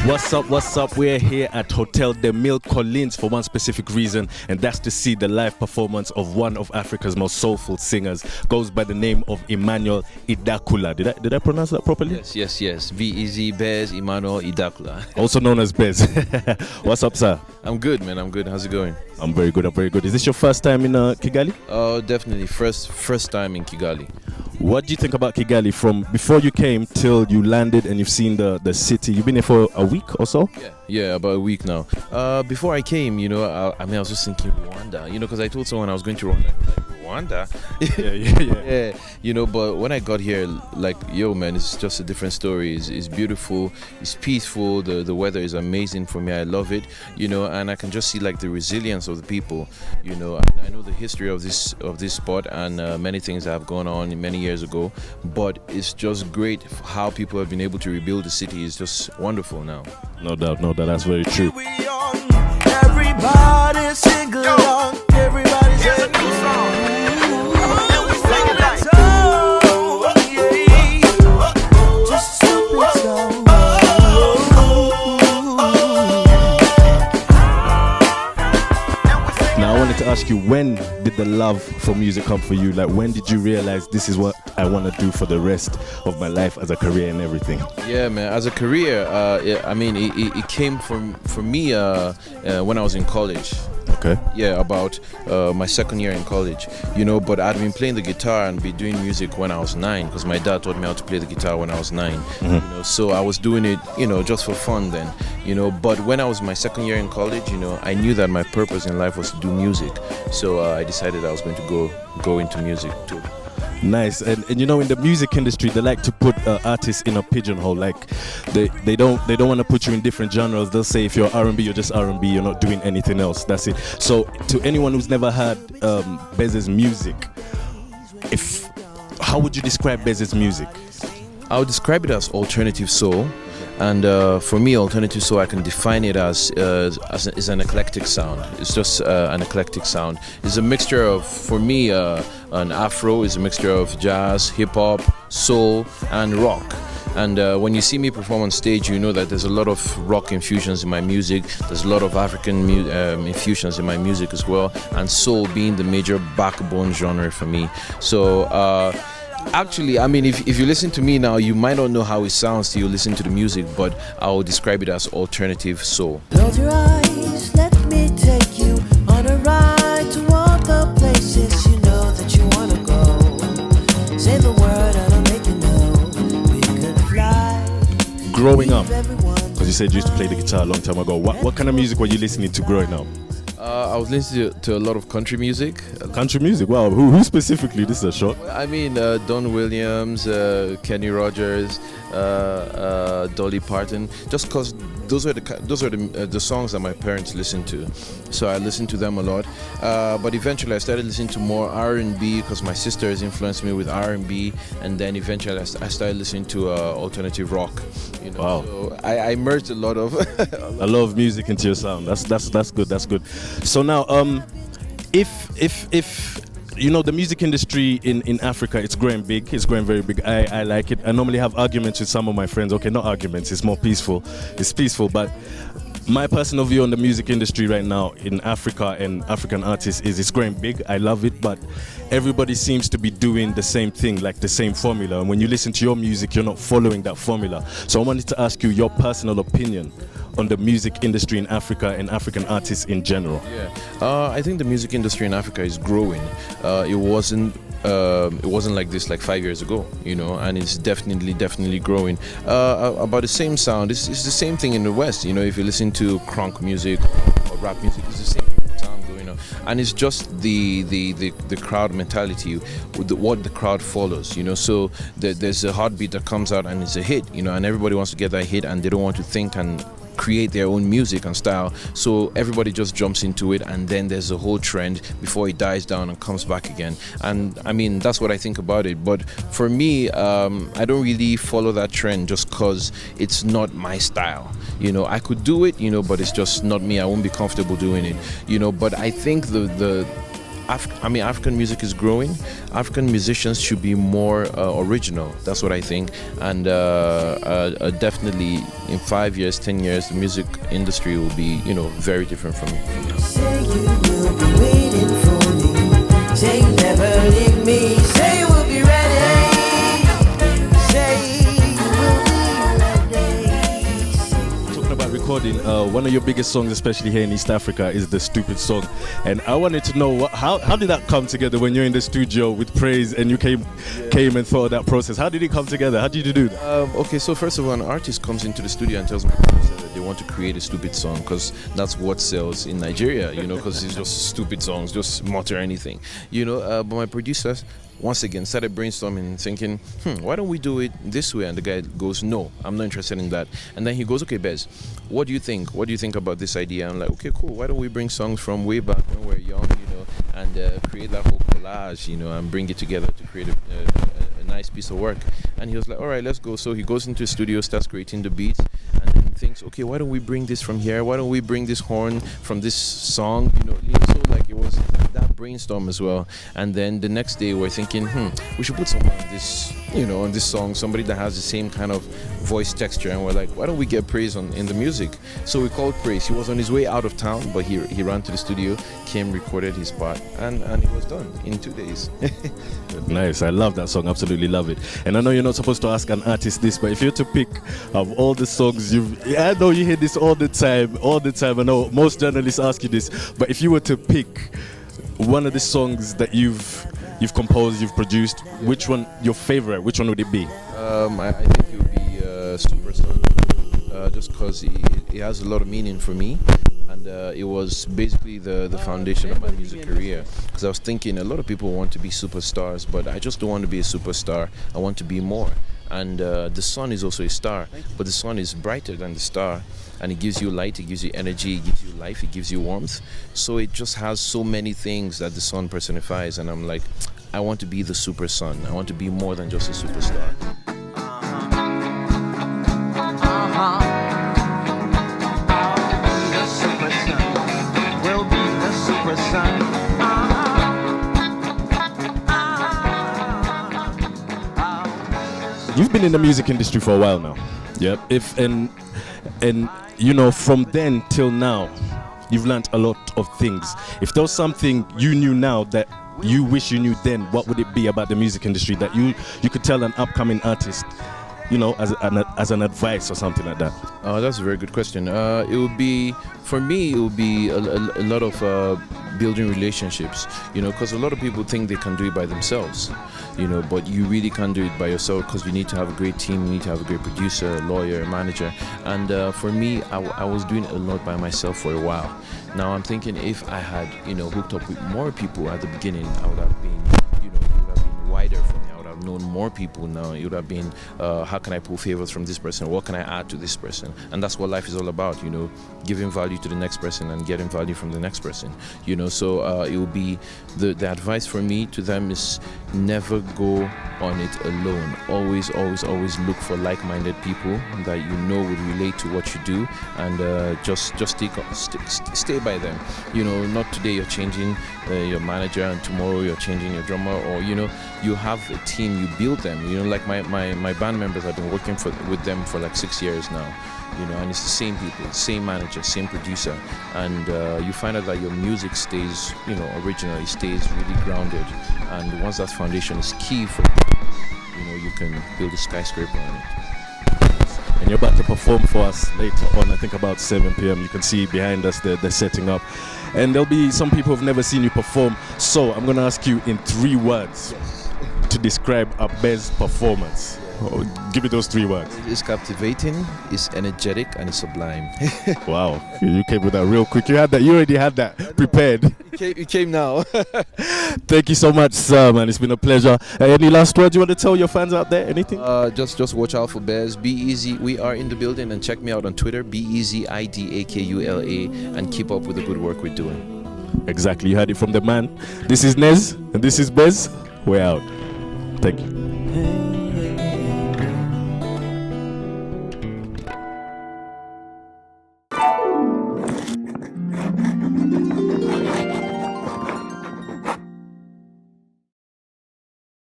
What's up, what's up? We're here at Hotel de Mille Collines for one specific reason, and that's to see the live performance of one of Africa's most soulful singers. Goes by the name of Emmanuel Idakula. Did I pronounce that properly? Yes. Emmanuel Bez Idakula. Also known as Bez. What's up, sir? I'm good, man. I'm good. How's it going? I'm very good. Is this your first time in Kigali? Oh, definitely. First time in Kigali. What do you think about Kigali from before you came till you landed and you've seen the city? You've been here for a week or so? Yeah, about a week now. Before I came, I was just thinking Rwanda, because I told someone I was going to Rwanda. Rwanda? Yeah. But when I got here, man, it's just a different story. It's beautiful, it's peaceful, the weather is amazing for me. I love it, and I can just see the resilience of the people, I know the history of this spot and many things that have gone on many years ago, but it's just great how people have been able to rebuild the city. Is just wonderful now. No doubt, that's very true. Everybody sing along, everybody's a new song. And we sing it like just a stupid song. Now I wanted to ask you, when did the love for music come for you? When did you realize this is what I want to do for the rest of my life as a career and everything? Yeah, man. As a career, it came for me when I was in college. Okay. Yeah, about my second year in college, but I'd been playing the guitar and be doing music when I was 9 because my dad taught me how to play the guitar when I was 9. Mm-hmm. So I was doing it, just for fun then, but when I was my second year in college, I knew that my purpose in life was to do music. So I decided I was going to go into music too. Nice. And in the music industry, they like to put artists in a pigeonhole. They don't want to put you in different genres. They'll say if you're R&B, you're just R&B, you're not doing anything else. That's it. So to anyone who's never heard Bez's music, how would you describe Bez's music? I would describe it as alternative soul. And for me, alternative soul, I can define it as an eclectic sound. It's just an eclectic sound. It's a mixture of, for me, an Afro is a mixture of jazz, hip hop, soul, and rock. And when you see me perform on stage, you know that there's a lot of rock infusions in my music. There's a lot of African infusions in my music as well. And soul being the major backbone genre for me. So. Actually, if you listen to me now, you might not know how it sounds till you listen to the music, but I will describe it as alternative soul. Close your eyes, let me take you on a ride to all the places you know that you want to go. Say the word and I'll make you know we could fly. Growing up, because you said you used to play the guitar a long time ago, what kind of music were you listening to growing up? I was listening to a lot of country music. Country music? Wow. Who specifically? This is a shot. Don Williams, Kenny Rogers, Dolly Parton. Just because those are the songs that my parents listened to, so I listened to them a lot. But eventually, I started listening to more R&B because my sister has influenced me with R&B, and then eventually I started listening to alternative rock. Wow. So I merged a lot of a lot of music into your sound. That's good. So now, if the music industry in Africa, it's growing big. It's growing very big. I like it. I normally have arguments with some of my friends. Okay, not arguments. It's more peaceful. It's peaceful, but my personal view on the music industry right now in Africa and African artists is it's growing big. I love it, but everybody seems to be doing the same thing, the same formula. And when you listen to your music, you're not following that formula. So I wanted to ask you your personal opinion on the music industry in Africa and African artists in general. I think the music industry in Africa is growing. It wasn't like this 5 years ago, and it's definitely growing. About the same sound, it's the same thing in the West. If you listen to crunk music or rap music, it's the same sound going on, and it's just the crowd mentality, what the crowd follows. So there's a heartbeat that comes out and it's a hit, and everybody wants to get that hit, and they don't want to think and create their own music and style, so everybody just jumps into it, and then there's a whole trend before it dies down and comes back again. And that's what I think about it. But for me, I don't really follow that trend just because it's not my style. I could do it, but it's just not me. I won't be comfortable doing it, but I think the African music is growing. African musicians should be more original. That's what I think. And definitely in 5 years, 10 years, the music industry will be, very different from now. Say you will be waiting for me. Say you never leave me. Say you will be ready. Say you will be ready. Talking about recording, one of your biggest songs, especially here in East Africa, is the Stupid Song. And I wanted to know how did that come together when you're in the studio with Praise and you came and thought of that process? How did it come together? How did you do that? Okay, so first of all, an artist comes into the studio and tells me that they want to create a stupid song because that's what sells in Nigeria, because it's just stupid songs, just mutter anything, But my producers, once again, started brainstorming, thinking, why don't we do it this way? And the guy goes, no, I'm not interested in that. And then he goes, okay, Bez, what do you think? What do you think about this idea? I'm like, okay, cool. Why don't we bring songs from way back when we were young, and create that whole collage, and bring it together to create a nice piece of work. And he was like, all right, let's go. So he goes into the studio, starts creating the beats, and then thinks, okay, why don't we bring this from here? Why don't we bring this horn from this song? So like it was that brainstorm as well. And then the next day we're thinking, we should put someone on this, on this song, somebody that has the same kind of voice texture. And we're like, why don't we get Praise in the music? So we called Praise. He was on his way out of town, but he ran to the studio, came, recorded his part, and it was done in 2 days. Nice. I love that song. Absolutely love it. And I know you're not supposed to ask an artist this, but if you're to pick of all the songs I know you hear this all the time. I know most journalists ask you this, but if you were to pick one of the songs that you've composed, you've produced, which one your favorite? Which one would it be? I think it would be Super Sun, just because it has a lot of meaning for me. And it was basically the foundation of my music career, because I was thinking a lot of people want to be superstars, but I just don't want to be a superstar. I want to be more. And the sun is also a star, but the sun is brighter than the star, and it gives you light, it gives you energy, it gives you life, it gives you warmth. So it just has so many things that the sun personifies, and I'm like, I want to be the super sun. I want to be more than just a superstar. The super sun will be the super sun. You've been in the music industry for a while now. Yep. From then till now, you've learned a lot of things. If there was something you knew now that you wish you knew then, what would it be about the music industry that you could tell an upcoming artist, as an advice or something like that? That's a very good question. It would be, for me, it would be a lot of building relationships, because a lot of people think they can do it by themselves, but you really can't do it by yourself, because you need to have a great team, you need to have a great producer, a lawyer, a manager. And for me, I was doing a lot by myself for a while. Now I'm thinking if I had, hooked up with more people at the beginning, I would have been, it would have been wider for me. Known more people now. It would have been how can I pull favors from this person, what can I add to this person? And that's what life is all about, giving value to the next person and getting value from the next person, so it will be the advice for me to them is never go on it alone. Always look for like-minded people that would relate to what you do, and just stay by them. Not today you're changing your manager and tomorrow you're changing your drummer, or you have a team, you build them. Like my band members, I've been working with them for like 6 years now, and it's the same people, same manager, same producer, and you find out that your music stays, original, it stays really grounded, and once that foundation is key for you can build a skyscraper on it. And you're about to perform for us later on, I think about 7 p.m. You can see behind us they're setting up. And there'll be some people who've never seen you perform. So I'm going to ask you in 3 words to describe a Bez performance. Oh, give me those 3 words. It's captivating, it's energetic, and it's sublime. Wow, you came with that real quick. You already had that prepared. It came now. Thank you so much, sir, man. It's been a pleasure. Any last words you want to tell your fans out there? Anything? Just watch out for Bez. Be easy. We are in the building, and check me out on Twitter. BeezyIdakula, and keep up with the good work we're doing. Exactly. You heard it from the man. This is Nez, and this is Bez. We're out. Thank you.